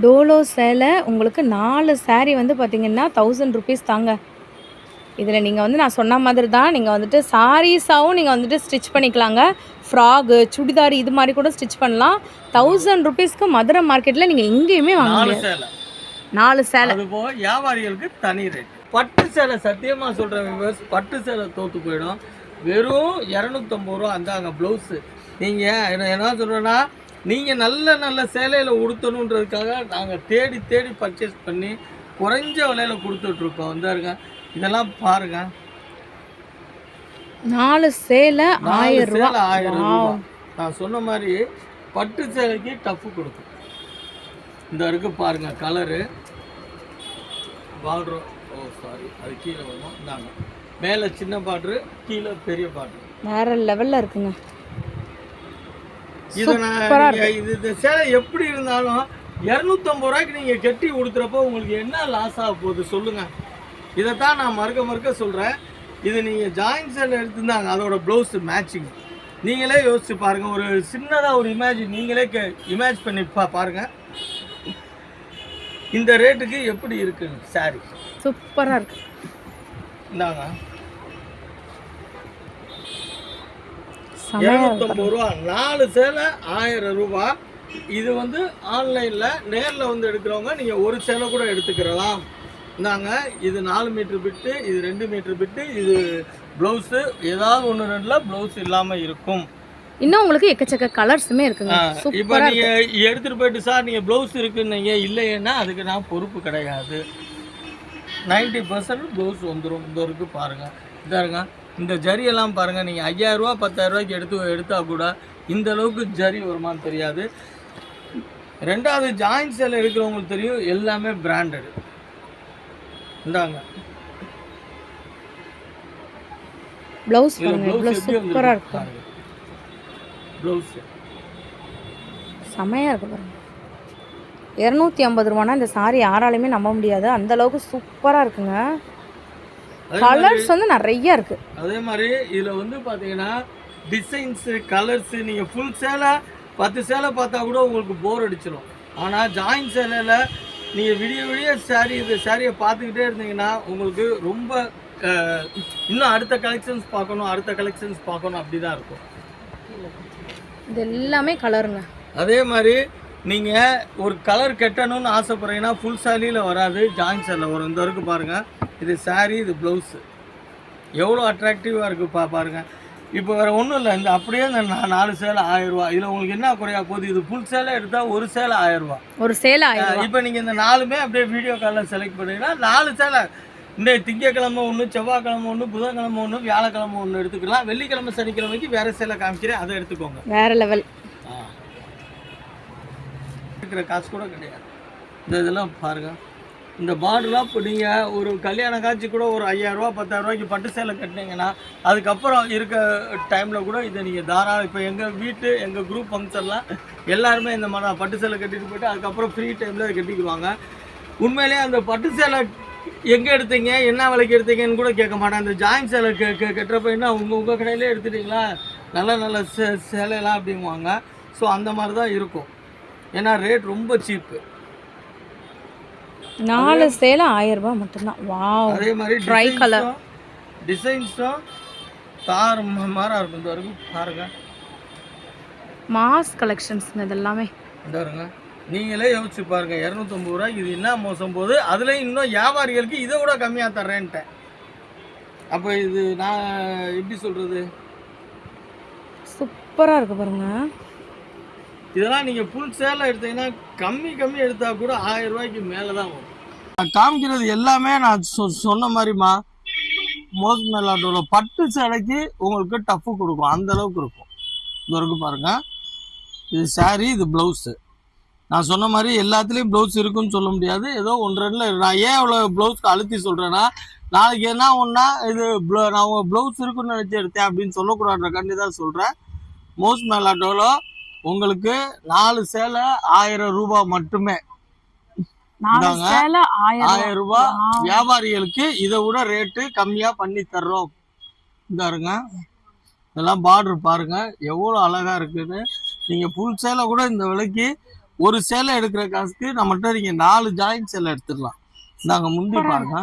டோலோ சேலை உங்களுக்கு 4 saree வந்து பார்த்திங்கன்னா 1000 rupees தாங்க. இதில் நீங்கள் வந்து நான் சொன்ன மாதிரி தான் நீங்கள் வந்துட்டு சாரீஸாகவும் நீங்கள் வந்துட்டு ஸ்டிச் பண்ணிக்கலாங்க. ஃப்ராகு, சுடிதார் இது மாதிரி கூட ஸ்டிச் பண்ணலாம். 1000 rupeesக்கு மதுரை மார்க்கெட்டில் நீங்கள் எங்கேயுமே வாங்க முடியாது. 4 சேலை. அதுபோக வியாபாரிகளுக்கு தனி ரேட். பட்டு சேலை சத்தியமாக சொல்கிறேன், பட்டு சேலை தோற்று போயிடும். வெறும் 250 ரூபா. அந்தாங்க ப்ளவுஸு. நீங்கள் என்ன சொல்கிறேன்னா, நீங்கள் நல்ல சேலையில் உடுத்தணுன்றதுக்காக நாங்கள் தேடி பர்ச்சேஸ் பண்ணி குறைஞ்ச விலையில் கொடுத்துட்ருக்கோம். வந்தாருங்க, இதெல்லாம் பாருங்கள். 4 சேலை 1000 ரூபா. நான் சொன்ன மாதிரி பட்டு சேலைக்கு டஃப் கொடுக்கும். இந்த இருக்கு பாருங்க கலரு, பார்டர். அது கீழே வரும். இந்தாங்க மேலே சின்ன பார்டரு, கீழே பெரிய பார்டரு. வேற லெவல்ல இருக்குங்க. இதை நான் இது சேலை எப்படி இருந்தாலும் 250 ரூபாய்க்கு நீங்கள் கட்டி கொடுக்குறப்போ உங்களுக்கு என்ன லாஸ் ஆக போகுது சொல்லுங்கள். இதைத்தான் நான் மறுக்க சொல்கிறேன். இது நீங்கள் ஜாயின் சேலை எடுத்துருந்தாங்க, அதோட ப்ளவுஸு மேட்சிங் நீங்களே யோசிச்சு பாருங்கள். ஒரு சின்னதாக ஒரு நீங்களே இமேஜ் பண்ணி பாருங்கள் இந்த ரேட்டுக்கு எப்படி இருக்குன்னு. சாரி சூப்பராக இருக்கு. இந்தாங்க 250 ரூபா, 4 சேலை 1000 ரூபா. இது வந்து ஆன்லைனில் நேரில் வந்து எடுக்கிறவங்க நீங்கள் ஒரு சேலை கூட எடுத்துக்கிறலாம். இந்தாங்க இது 4 மீட்டர் பிட்டு, இது 2 மீட்டர் பிட்டு, இது ப்ளவுஸு ஏதாவது 1-2 ப்ளவுஸ் இல்லாமல் இருக்கும். இன்னும் உங்களுக்கு எக்கச்சக்க கலர்ஸுமே இருக்குங்க. இப்போ நீங்கள் எடுத்துகிட்டு போயிட்டு சார் நீங்கள் ப்ளவுஸ் இருக்குன்னீங்க இல்லைன்னா அதுக்கு நான் பொறுப்பு கிடையாது. 90% ப்ளவுஸ் வந்துடும். இந்த இருக்கு பாருங்கள், இதாருங்க. இந்த ஜரியெல்லாம் பாருங்கள், நீங்கள் 5000 ரூபா 10,000 ரூபாய்க்கு எடுத்தால் கூட இந்த அளவுக்கு ஜரி வருமானு தெரியாது. ரெண்டாவது ஜாயின் சேலை எடுக்கிறவங்களுக்கு தெரியும் எல்லாமே பிராண்டட். இந்தாங்க ப்ளவுஸ் சூப்பராக இருக்கு. ப்ளவுஸ் செமையாக இருக்கு பாருங்க. 250 ரூபானா இந்த சாரி யாராலையுமே நம்ப முடியாது, அந்த அளவுக்கு சூப்பராக இருக்குங்க. கலர்ஸ் வந்து நிறைய இருக்கு. அதே மாதிரி இதில் வந்து பார்த்தீங்கன்னா டிசைன்ஸு கலர்ஸு நீங்கள் ஃபுல் சேலை 10 சேலை பார்த்தா கூட உங்களுக்கு போர் அடிச்சிடும். ஆனால் ஜாயின் சேலையில் நீங்கள் விடிய இந்த சாரியை பார்த்துக்கிட்டே இருந்தீங்கன்னா உங்களுக்கு ரொம்ப இன்னும் அடுத்த கலெக்ஷன்ஸ் பார்க்கணும் அப்படி தான் இருக்கும். இது எல்லாமே கலருங்க. அதே மாதிரி நீங்கள் ஒரு கலர் கட்டணும்னு ஆசைப்படுறீங்கன்னா ஃபுல் சாரியில் வராது, ஜாயின் சேரில் வரும். இந்த வரைக்கும் பாருங்கள், இது சாரீ, இது ப்ளவுஸு எவ்வளோ அட்ராக்டிவாக இருக்குது பாருங்கள். இப்போ வேறு ஒன்றும் இல்லை, இந்த அப்படியே இந்த 4 சேலை 1000 ரூபா. இதில் உங்களுக்கு என்ன குறையா போகுது? இது ஃபுல் சேலை எடுத்தால் ஒரு சேலை 1000 ரூபா. ஒரு சேலை 1000. இப்போ நீங்கள் இந்த 4மே அப்படியே வீடியோ காலில் செலக்ட் பண்ணிங்கன்னா 4 சேலை இந்த திங்கக்கிழமை ஒன்று, செவ்வாய்க்கிழமை ஒன்று, புதன்கிழமை ஒன்று, வியாழக்கிழமை ஒன்று எடுத்துக்கலாம். வெள்ளிக்கிழமை சனிக்கிழமைக்கு வேறு சேலை காமிக்கிறேன், அதை எடுத்துக்கோங்க. வேறு லெவல். இருக்கிற காசு கூட கிடையாது. இதெல்லாம் பாருங்கள், இந்த பார்டர்லாம் இப்போ நீங்கள் ஒரு கல்யாண காட்சி கூட ஒரு 5000 ரூபா 10,000 ரூபாய்க்கு பட்டு சேலை கட்டினீங்கன்னா அதுக்கப்புறம் இருக்க டைமில் கூட இதை நீங்கள் தாராளம். இப்போ எங்கள் குரூப் ஃபங்க்ஷன்லாம் எல்லாருமே இந்த மாதிரி பட்டு சேலை கட்டிட்டு போய்ட்டு அதுக்கப்புறம் ஃப்ரீ டைமில் அதை கட்டிக்குவாங்க. உண்மையிலே அந்த பட்டு சேலை எங்கே எடுத்தீங்க, என்ன விலைக்கு எடுத்தீங்கன்னு கூட கேட்க மாட்டேன். அந்த ஜாயின் சேலை கட்டுறப்ப என்ன உங்கள் கடையிலே எடுத்துட்டிங்களா, நல்ல சேலையெல்லாம் அப்படிங்குவாங்க. ஸோ அந்த மாதிரி தான் இருக்கும், ஏன்னா ரேட் ரொம்ப சீப்பு. 4 சேலை 1000 ரூபாய் மட்டும்தான். வாவ். அதே மாதிரி ட்ரை கலர் டிசைன்ஸும் தாறுமாறாக இருக்கும். இந்த வரைக்கும் பாருங்க, மாஸ் கலெக்ஷன்ஸ்ங்க இதெல்லாமே. இந்த வருங்க, நீங்களே யோசிச்சு பாருங்க, 250 ரூபாய்க்கு இது என்ன மோசம் போகுது. அதுலேயும் இன்னும் வியாபாரிகளுக்கு இதை விட கம்மியாக தர்றேன்ட்டேன். அப்போ இது நான் எப்படி சொல்கிறது, சூப்பராக இருக்குது பாருங்க. இதெல்லாம் நீங்கள் ஃபுல் சேலை எடுத்தீங்கன்னா கம்மி எடுத்தால் கூட 1000 ரூபாய்க்கு மேலே தான் வரும். நான் காமிக்கிறது எல்லாமே நான் சொன்ன மாதிரிமா மோஸ்ட் மெலாட்டோட பட்டு சேலைக்கு உங்களுக்கு டஃப்பு கொடுக்கும், அந்த அளவுக்கு இருக்கும். இது வரைக்கும் பாருங்கள், இது சாரீ, இது ப்ளவுஸு. நான் சொன்ன மாதிரி எல்லாத்துலேயும் ப்ளவுஸ் இருக்குன்னு சொல்ல முடியாது, ஏதோ 1-2 நான் ஏன் அவ்வளோ ப்ளவுஸ்க்கு அழுத்தி சொல்கிறேன்னா, நாளைக்கு என்ன ஒன்றா இது நான் ப்ளவுஸ் இருக்குன்னு நினச்சி எடுத்தேன் அப்படின்னு சொல்லக்கூடாதுன்ற கண்டி தான் சொல்கிறேன். மோஸ்ட் மெலாட்டோவில் உங்களுக்கு 4 சேலை 1000 ரூபாய் மட்டுமே. 1000 ரூபாய் வியாபாரிகளுக்கு இதை விட ரேட்டு கம்மியாக பண்ணி தர்றோம். இந்தாருங்க, இதெல்லாம் பார்டர் பாருங்க எவ்வளோ அழகாக இருக்குன்னு. நீங்கள் ஃபுல் சேலை கூட இந்த விலைக்கு ஒரு சேலை எடுக்கிற காசுக்கு நம்மகிட்ட நீங்கள் 4 ஜாயின் சேலை எடுத்துடலாம். நாங்கள் முந்தி பாருங்க,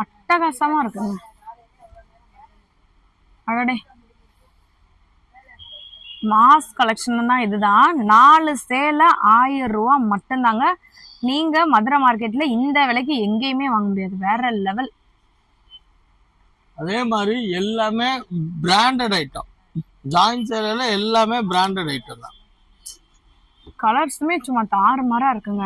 அட்டகாசமாக இருக்குங்க. அடடே, மாஸ் கலெக்ஷன் தான் இதுதான். 4 சேலை 1000 ரூபா மட்டும்தாங்க. நீங்கள் மதுரை மார்க்கெட்டில் இந்த விலைக்கு எங்கேயுமே வாங்க முடியாது, வேற லெவல். அதே மாதிரி எல்லாமே பிராண்டட் ஐட்டம். ஜாயின் சேலையில் எல்லாமே பிராண்டட் ஐட்டம் தான். கலர்ஸுமே சும்மா தாறுமாறா இருக்குங்க,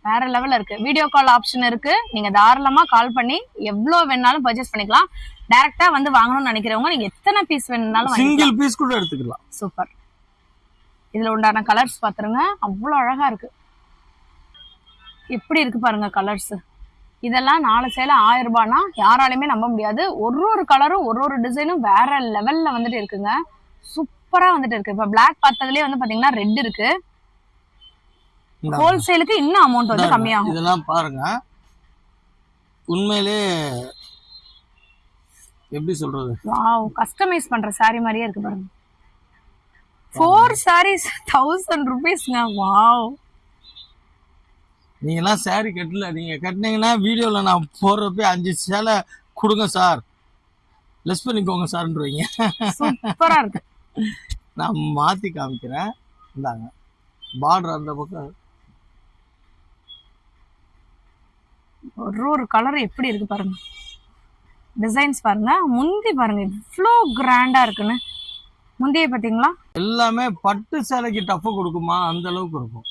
வேற லெவலில் இருக்குது. வீடியோ கால் ஆப்ஷன் இருக்குது, நீங்கள் தாராளமாக கால் பண்ணி எவ்வளோ வேணாலும் பர்ச்சேஸ் பண்ணிக்கலாம். டைரக்டா வந்து வாங்கணும்னு நினைக்கிறவங்க நீங்க எத்தனை பீஸ் வேணும்னாலும் சிங்கிள் பீஸ் கூட எடுத்துக்கலாம். சூப்பர். இதுல உண்டான கலர்ஸ் பாத்துருங்க, அவ்வளோ அழகா இருக்கு. எப்படி இருக்கு பாருங்க கலர்ஸ், இதெல்லாம் 4 சேலை 1000 ரூபாய்னா யாராலையுமே நம்ப முடியாது. ஒரு கலரும் ஒரு டிசைனும் வேற லெவல்ல வந்துட்டு இருக்குங்க. சூப்பரா வந்துட்டு இருக்கு. இப்ப பிளாக் பார்த்ததுலயே வந்து பாத்தீங்கன்னா ரெட் இருக்கு. ஹோல்சேலுக்கு இன்னும் அமௌண்ட் வந்து கம்மியாகும். இதெல்லாம் பாருங்க, உண்மையிலே எப்படி சொல்றது, வாவ், கஸ்டமைஸ் பண்ற saree மாதிரியே இருக்கு பாருங்க. 4 sarees 1000 rupeesங்க. வாவ், நீங்க எல்லாம் saree கட்டல, நீங்க கட்டினீங்கன்னா வீடியோல நான் போடுறப்ப 5 சேலை கொடுங்க சார், லெஸ் பண்ணிக்கோங்க சார்ன்றீங்க. சூப்பரா இருக்கு. நான் மாத்தி காமிக்கிறேன். இந்தாங்க பார்டர் அந்த பக்கம், ஒரு கலர் எப்படி இருக்கு பாருங்க. டிசைன்ஸ் பாருங்க, முந்தி பாருங்க இவ்வளோ கிராண்டா இருக்குன்னு. முந்தியை பாத்தீங்களா, எல்லாமே பட்டு சேலைக்கு டஃப் கொடுக்குமா அந்த அளவுக்கு இருக்கும்.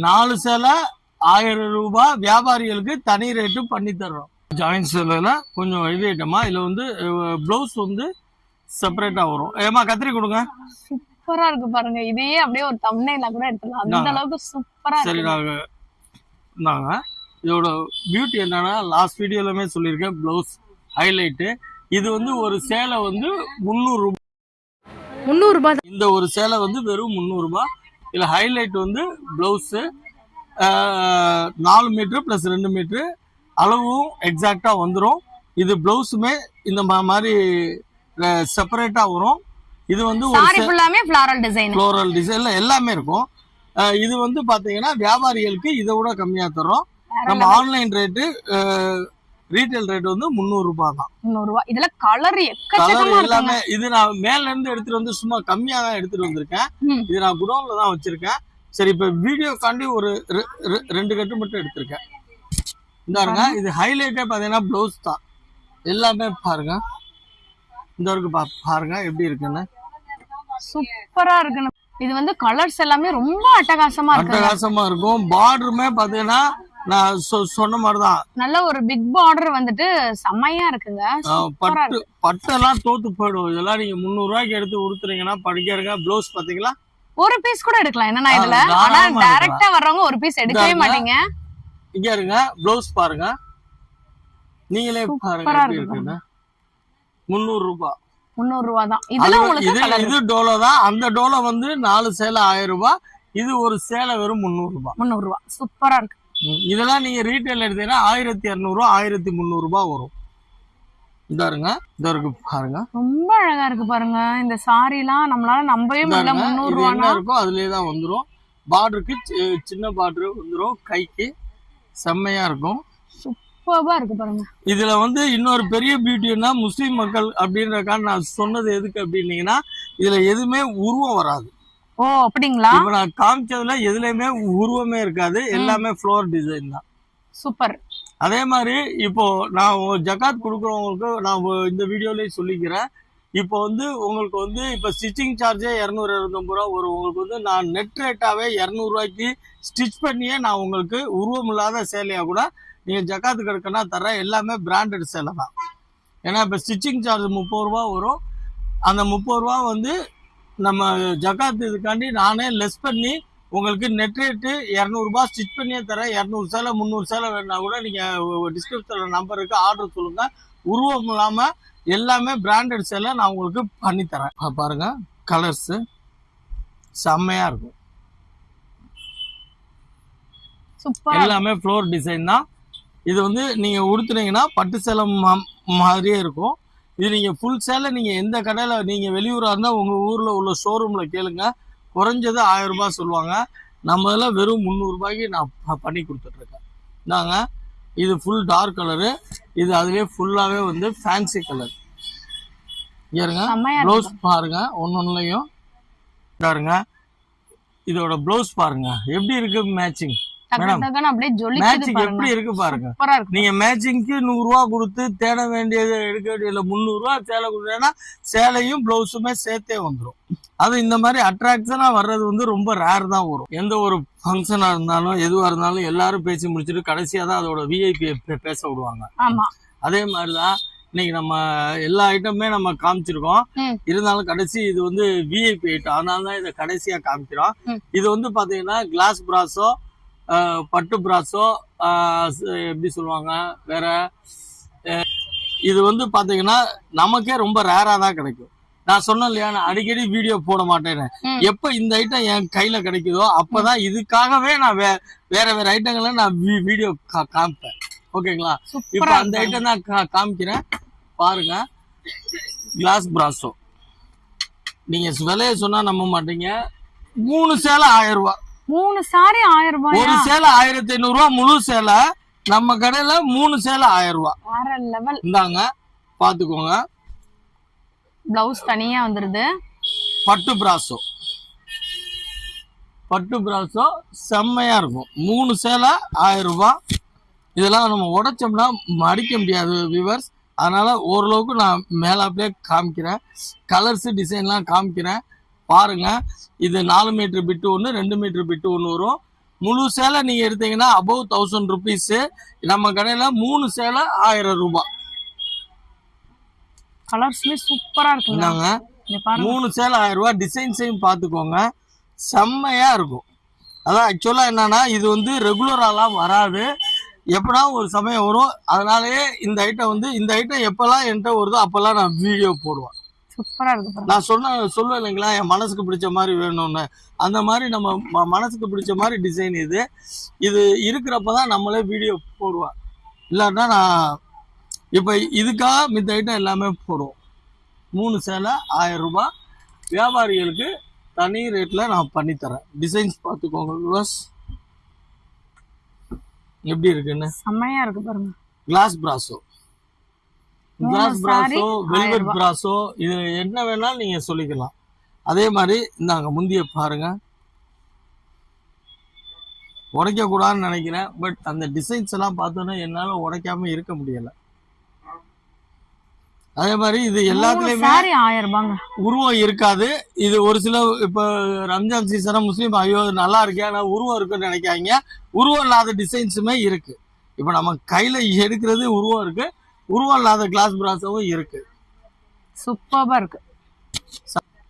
4 சேலை 1000 ரூபாய், வியாபாரிகளுக்கு தனி ரேட்டு பண்ணி தர்றோம். ஜாயின்ட் சேலைல கொஞ்சம் இது ஐட்டமா, இதுல வந்து பிளவுஸ் வந்து செப்பரேட்டா வரும். ஏமா கத்திரி கொடுங்க. சூப்பரா இருக்கு பாருங்க. இதையே அப்படியே ஒரு தம்ப்நெயிலா கூட எடுத்துக்கலாம், அந்த அளவுக்கு சூப்பரா சரி, இருக்கு. நாங்க இதோட பியூட்டி என்னன்னா, லாஸ்ட் வீடியோலமே சொல்லியிருக்கேன், பிளவுஸ் ஹைலைட்டு. இது வந்து ஒரு சேலை வந்து 300 ரூபாய். 300 ரூபாய். இந்த ஒரு சேலை வந்து வெறும் 300 ரூபாய். இதுல ஹைலைட் வந்து பிளவுஸ் 4 மீட்டர் பிளஸ் 2 மீட்டர் அளவும் எக்ஸாக்டா வந்துடும். இது பிளவுஸுமே இந்த மாதிரி செப்பரேட்டா வரும். இது வந்து ஒரு ஃப்ளாரல் டிசைன்ல எல்லாமே இருக்கும். இது வந்து பாத்தீங்கன்னா வியாபாரிகளுக்கு இதை விட கம்மியா தர்றோம். நம்ம ஆன்லைன் ரேட்டு, ரீட்டைல் ரேட் வந்து 300 ரூபாய் தான். 300 ரூபாய். இதுல கலர் எல்லாமே. இது நான் மேல இருந்து எடுத்துட்டு வந்து சும்மா கம்மியா தான் எடுத்துட்டு வந்திருக்கேன். இது நான் குடோன்ல தான் வச்சிருக்கேன். சரி, இப்ப வீடியோ காண்டி ஒரு 2 கட்டு மட்டும் எடுத்திருக்கேன். இந்த பாருங்க, இது ஹைலைட்டே பாத்தீங்கன்னா பிளவுஸ் தான். எல்லாமே பாருங்க, இந்த வரைக்கும் பாருங்க எப்படி இருக்குன்னு. சூப்பரா இருக்குன்னு. இது வந்து கலர்ஸ் எல்லாமே ரொம்ப அட்டகாசமா இருக்கும். பார்டருமே பாத்தீங்கன்னா நான் சொன்ன மாதிரிதான் நல்ல ஒரு பிக் பார்டர் வந்துட்டு செம்மையா இருக்குங்க. பட்டெல்லாம் தோத்து போயிடும். இதெல்லாம் நீங்க 300 ரூபாய்க்கு எடுத்து உடுத்துறீங்கன்னா படிக்கிறங்க. பிளவுஸ் பாத்தீங்களா, ஒரு பீஸ் கூட எடுக்கலாம். என்னன்னா இதுல ஆனா டைரக்டா வர்றவங்க ஒரு பீஸ் எடுக்கவே மாட்டீங்க. இங்க இருங்க, பிளவுஸ் பாருங்க, நீங்களே பாருங்க எப்படி இருக்குன்னு. 300 ரூபாய். 300 ரூபாய் தான். இதுல உங்களுக்கு இது டோலோ தான். அந்த டோலோ வந்து 4 சேலை 1000 ரூபாய். இது ஒரு சேலை வெறும் 300 ரூபாய். 300 ரூபாய். சூப்பரா இருக்கு. இதெல்லாம் நீங்க ரீட்டைல் எடுத்தீங்கன்னா 1200 ரூபாய் 1300 ரூபாய் வரும். இதாருங்க, இந்த இருக்கு பாருங்க, ரொம்ப அழகா இருக்கு பாருங்க. இந்த சாரி எல்லாம் நம்மளால நம்பவே முடியல. 300 ரூபாய் இருக்கும். அதுலயே தான் வந்துரும். பார்டருக்கு சின்ன பார்டர் வந்துரும். கைக்கு செம்மையா இருக்கும். சூப்பரா இருக்கு பாருங்க. இதுல வந்து இன்னொரு பெரிய பியூட்டின்னா, முஸ்லீம் மக்கள் அப்படின்றக்கான நான் சொன்னது எதுக்கு அப்படின்னீங்கன்னா, இதுல எதுவுமே உருவம் வராது. ஓ, அப்படிங்களா? இப்ப நான் காமிச்சதுல எதுலயுமே உருவமே இருக்காது. எல்லாமே ஃப்ளோர் டிசைன் தான். சூப்பர். அதே மாதிரி இப்போ நான் ஜகாத் கொடுக்குறவங்களுக்கு நான் இந்த வீடியோலயே சொல்லிக்கிறேன். இப்போ வந்து உங்களுக்கு வந்து இப்போ ஸ்டிச்சிங் சார்ஜே 229 ரூபா வரும். உங்களுக்கு வந்து நான் நெட் ரேட்டாவே 200 ரூபாய்க்கு ஸ்டிச் பண்ணியே நான் உங்களுக்கு உருவம் இல்லாத சேலையா கூட நீங்க ஜகாத்துக்கு எடுக்கனா தரேன். எல்லாமே பிராண்டட் சேலை தான். ஏன்னா இப்போ ஸ்டிச்சிங் சார்ஜ் 30 ரூபா வரும். அந்த 30 ரூபா வந்து நம்ம ஜகாத் இதுக்காண்டி நானே லெஸ் பண்ணி உங்களுக்கு நெட் ரேட்டு 200 ரூபாய் ஸ்டிச் பண்ணியே தரேன். 200 சேலை 300 சேலை வேணா கூட நீங்க டிஸ்கிரிப்ஷன்ல நம்பருக்கு ஆர்டர் சொல்லுங்க. உருவம் இல்லாம எல்லாமே பிராண்டட் சேலை நான் உங்களுக்கு பண்ணி தரேன். பாருங்க, கலர்ஸ் செம்மையா இருக்கும். எல்லாமே ஃப்ளோர் டிசைன் தான். இது வந்து நீங்க உடுத்துனீங்கன்னா பட்டு சேலை மாதிரியே இருக்கும். இது நீங்க ஃபுல் சேலை நீங்க எந்த கடையில நீங்க வெளியூரா இருந்தா உங்க ஊர்ல உள்ள ஷோரூம்ல கேளுங்க, குறைஞ்சது 1000 ரூபாய் சொல்லுவாங்க. நம்ம இதில் வெறும் 300 ரூபாய்க்கு நான் பண்ணி கொடுத்துட்டு இருக்கேன். இந்தாங்க, இது ஃபுல் டார்க் கலரு. இது அதுலயே ஃபுல்லாவே வந்து ஃபேன்சி கலர். ஏறுங்க, ப்ளவுஸ் பாருங்க, ஒன்னொன்னுலையும் பாருங்க. இதோட ப்ளவுஸ் பாருங்க எப்படி இருக்கு மேட்சிங். மேட்சிங் எப்படி இருக்கு பாருங்க. நீங்க மேட்சிங்க்கு 100 ரூபா கொடுத்து தேட வேண்டியது எடுக்க வேண்டியது 300 ரூபா சேலை கொடுத்தா சேலையும் பிளவுஸுமே சேர்த்தே வந்துடும். அது இந்த மாதிரி அட்ராக்ஷனா வர்றது வந்து ரொம்ப ரேர் தான் வரும். எந்த ஒரு ஃபங்க்ஷனா இருந்தாலும் எதுவா இருந்தாலும் எல்லாரும் பேசி முடிச்சுட்டு கடைசியா தான் அதோட விஐபி பேச விடுவாங்க. அதே மாதிரிதான் இன்னைக்கு நம்ம எல்லா ஐட்டமே நம்ம காமிச்சிருக்கோம். இருந்தாலும் கடைசி இது வந்து விஐபி ஐட்டம், அதனாலதான் இதை கடைசியா காமிக்கிறோம். இது வந்து பாத்தீங்கன்னா கிளாஸ் பிராஸோ பட்டு பிராஸோ எப்படி சொல்லுவாங்க வேற. இது வந்து பாத்தீங்கன்னா நமக்கே ரொம்ப ரேரா தான் கிடைக்கும். நான் சொன்னேன் இல்லையா, நான் அடிக்கடி வீடியோ போட மாட்டேன்னு. எப்ப இந்த ஐட்டம் என் கையில கிடைக்குதோ அப்பதான் இதுக்காகவே நான் வேற ஐட்டங்களை நான் வீடியோ காமிப்பேன். ஓகேங்களா? இப்ப அந்த ஐட்டம் தான் காமிக்கிறேன் பாருங்க. கிளாஸ் பிராஸோ நீங்க விலைய சொன்னா நம்ப மாட்டீங்க. 3 சேலை 1000 ரூபாய். 3 சாரி 1000 ரூபாய். ஒரு சேலை 1500 ரூபாய். முழு சேலை நம்ம கடையில 3 சேலை 1000 ரூபாய். வேற லெவல். இந்தாங்க பாத்துக்கோங்க. பிளவுஸ் தனியா வந்துருது. பட்டு பிராஸோ செம்மையா இருக்கும். 3 சேலை 1000 ரூபாய். இதெல்லாம் நம்ம உடைச்சோம்னா மடிக்க முடியாது வியூவர்ஸ். அதனால ஓரளவுக்கு நான் மேலாப்லேயே காமிக்கிறேன். கலர்ஸ் டிசைன்லாம் காமிக்கிறேன் பாருங்க. இது 4 மீட்டர் பிட்டு ஒன்று, 2 மீட்டர் பிட்டு ஒன்று வரும். முழு சேலை நீங்க எடுத்தீங்கன்னா அபவ் 1000 rupees. நம்ம கடையில 3 சேலை 1000 ரூபாய். கலர்ஸ்ல சூப்பரா இருக்குங்க. 3 சேலை 1000 ரூபாய். டிசைன்ஸையும் பார்த்துக்கோங்க, செம்மையா இருக்கும். அதான் ஆக்சுவலா என்னன்னா இது வந்து ரெகுலராலாம் வராது, எப்படா ஒரு சமயம் வரும். அதனாலயே இந்த ஐட்டம் எப்பெல்லாம் என்கிட்ட வருதோ அப்பெல்லாம் நான் வீடியோ போடுவேன். சூப்பரா இருக்கு. நான் சொல்லுவேன் இல்லைங்களா, என் மனசுக்கு பிடிச்ச மாதிரி வேணும்னு. அந்த மாதிரி நம்ம மனசுக்கு பிடிச்ச மாதிரி டிசைன் இது இருக்கிறப்பதான் நம்மளே வீடியோ போடுவேன். இல்லாட்டா நான் இப்போ இதுக்காக மித்த ஐட்டம் எல்லாமே போடுவோம். 3 சேலை 1000 ரூபாய். வியாபாரிகளுக்கு தனி ரேட்ல நான் பண்ணித்தரேன். டிசைன்ஸ் பார்த்துக்கோங்க எப்படி இருக்குன்னு. செம்மையா இருக்கு பாருங்க. கிளாஸ் பிராஸோ, வெல்வெட் பிராஸோ, இது என்ன வேணாலும் நீங்க சொல்லிக்கலாம். அதே மாதிரி இந்தாங்க முந்திய பாருங்க. உடைக்க கூடாதுன்னு நினைக்கிறேன், பட் அந்த டிசைன்ஸ் எல்லாம் பார்த்தோன்னா என்னால உடைக்காம இருக்க முடியல. அதே மாதிரி இது எல்லாத்துலயுமே 1000 ரூபாங்க. உருவம் இருக்காது. இது ஒரு சில இப்ப ரம்ஜான் சீசனா முஸ்லீம் ஐயோ நல்லா இருக்கு ஆனா உருவம் இருக்குன்னு நினைக்காங்க. உருவம் இல்லாத டிசைன்ஸுமே இருக்கு. இப்ப நம்ம கையில எடுக்கிறது உருவம் இருக்கு, உருவம் இல்லாத கிளாஸ் பிராஸோவும் இருக்கு. சூப்பரா இருக்கு.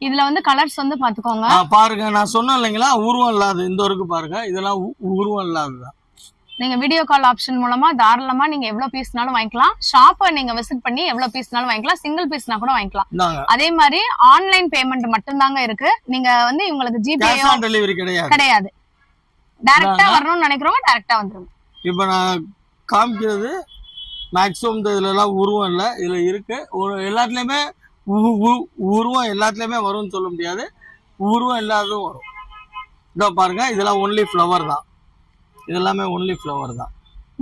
இதுல வந்து கலர்ஸ் வந்து பாத்துக்கோங்க பாருங்க. நான் சொன்னேன் இல்லைங்களா, உருவம் இல்லாது இந்த இருக்கு பாருங்க. இதெல்லாம் உருவம் இல்லாததான். நீங்க வீடியோ கால் ஆப்ஷன் மூலமா தாராளமா நீங்க எவ்வளவு பீஸ்னாலும் வாங்கிக்கலாம். ஷாப்பை நீங்க விசிட் பண்ணி எவ்வளவு பீஸ்னாலும் வாங்கிக்கலாம். சிங்கிள் பீஸ்னா கூட வாங்கிக்கலாம். அதே மாதிரி ஆன்லைன் பேமெண்ட் மட்டும் தாங்க இருக்கு. நீங்க வந்து உங்களுக்கு ஜிபே டெலிவரி கிடையாது. டைரக்டா வரணும்னு நினைக்கிறவங்க டைரக்டா வந்துருங்க. இப்ப நான் காமிக்கிறது மேக்ஸிமம் இதுல எல்லாம் உருவம் இல்ல, இதுல இருக்கு. எல்லாத்துலயுமே உருவம் எல்லாத்துலயுமே வரும்னு சொல்ல முடியாது, உருவம் இல்லாததும் வரும். இதோ பாருங்க, இதெல்லாம் ஒன்லி ஃப்ளவர் தான். இதெல்லாமே ஒன்லி ஃப்ளவர் தான்.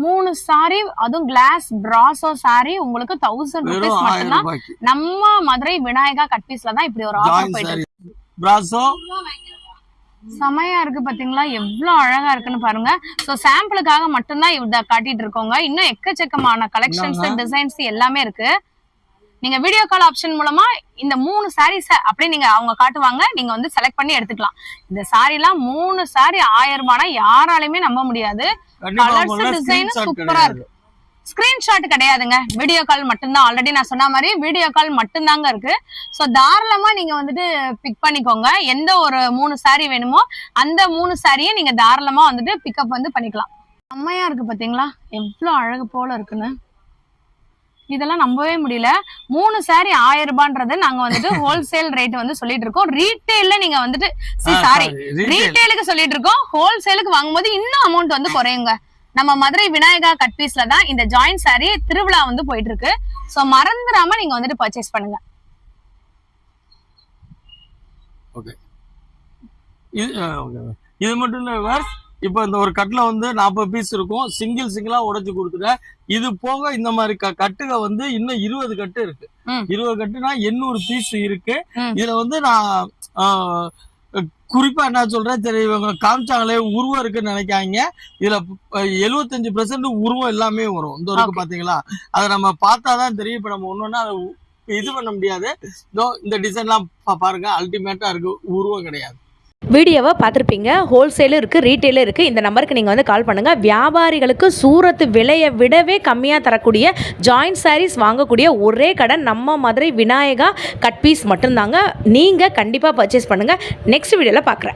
3 சாரி, அதுவும் கிளாஸ் பிராசோ சாரி உங்களுக்கு 1000 rupees மட்டும்தான். நம்ம மதுரை விநாயகா கட் பீஸ்ல தான் இப்படி ஒரு ஆஃபர் போயிட்டு இருக்கு. பிராசோ செமையா இருக்கு பாத்தீங்களா, எவ்வளவு அழகா இருக்குன்னு பாருங்க. சோ சாம்பிளுக்காக மட்டும்தான் இத காட்டிட்டு இருக்கோங்க. இன்னும் எக்கச்சக்கமான கலெக்ஷன்ஸ், டிசைன்ஸ் எல்லாமே இருக்கு. நீங்க வீடியோ கால் ஆப்ஷன் மூலமா இந்த 3 சாரீஸ் அப்படியே நீங்க அவங்க காட்டுவாங்க, நீங்க வந்து செலக்ட் பண்ணி எடுத்துக்கலாம். இந்த சாரி எல்லாம் 3 சாரி 1000 ரூபாய் யாராலையுமே நம்ப முடியாது. கலர்ஸ் டிசைன் சூப்பரா இருக்கு. ஸ்கிரீன்ஷாட் கிடையாதுங்க, வீடியோ கால் மட்டும்தான். ஆல்ரெடி நான் சொன்ன மாதிரி வீடியோ கால் மட்டும்தாங்க இருக்கு. சோ தாராளமா நீங்க வந்துட்டு பிக் பண்ணிக்கோங்க. எந்த ஒரு 3 சாரி வேணுமோ அந்த 3 சாரியை நீங்க தாராளமா வந்துட்டு பிக்கப் வந்து பண்ணிக்கலாம். செம்மையா இருக்கு பாத்தீங்களா, எவ்வளவு அழகு போல இருக்குன்னு. இதெல்லாம் நம்பவே முடியல. 3 சாரி 1000 ரூபான்றது நாங்க வந்துட்டு ஹோல்சேல் ரேட் வந்து சொல்லிட்டு இருக்கோம். ரீட்டைல்ல நீங்க வந்துட்டு ரீட்டைலுக்கு சொல்லிட்டு இருக்கோம். ஹோல்சேலுக்கு வாங்கும்போது இன்னும் அமௌண்ட் வந்து குறையுங்க. நம்ம மதுரை விநாயகா கட் பீஸ்ல தான் இந்த ஜாயிண்ட் சாரி திருவிழா வந்து போயிட்டு இருக்கு. சோ மறந்துடாம நீங்க வந்துட்டு பர்ச்சேஸ் பண்ணுங்க. இது மட்டும் இல்ல, இப்ப இந்த ஒரு கட்டுல வந்து 40 பீஸ் இருக்கும். சிங்கிளா உடைச்சு கொடுத்துட்டேன். இது போக இந்த மாதிரி கட்டுக வந்து இன்னும் 20 கட்டு இருக்கு. 20 கட்டுனா 800 பீஸ் இருக்கு. இதுல வந்து நான் குறிப்பா என்ன சொல்றேன், சரி இவங்க காமிச்சாங்களே உருவம் இருக்குன்னு நினைக்காங்க. இதுல 75% உருவம் எல்லாமே வரும். இந்த இருக்கு பாத்தீங்களா, அதை நம்ம பார்த்தாதான் தெரியும். இப்ப நம்ம ஒன்னொன்னா அதை இது பண்ண முடியாது. இந்த டிசைன் எல்லாம் பாருங்க, அல்டிமேட்டா இருக்கு, உருவம் கிடையாது. வீடியோவை பார்த்துருப்பீங்க. ஹோல்சேலும் இருக்குது, ரீட்டெயிலும் இருக்குது. இந்த நம்பருக்கு நீங்கள் வந்து கால் பண்ணுங்கள். வியாபாரிகளுக்கு சூரத்து விலையை விடவே கம்மியாக தரக்கூடிய ஜாயிண்ட் சாரீஸ் வாங்கக்கூடிய ஒரே கடை நம்ம மதுரை விநாயகா கட் பீஸ் மட்டும்தாங்க. நீங்கள் கண்டிப்பாக பர்ச்சேஸ் பண்ணுங்கள். நெக்ஸ்ட் வீடியோவில் பார்க்குறேன்.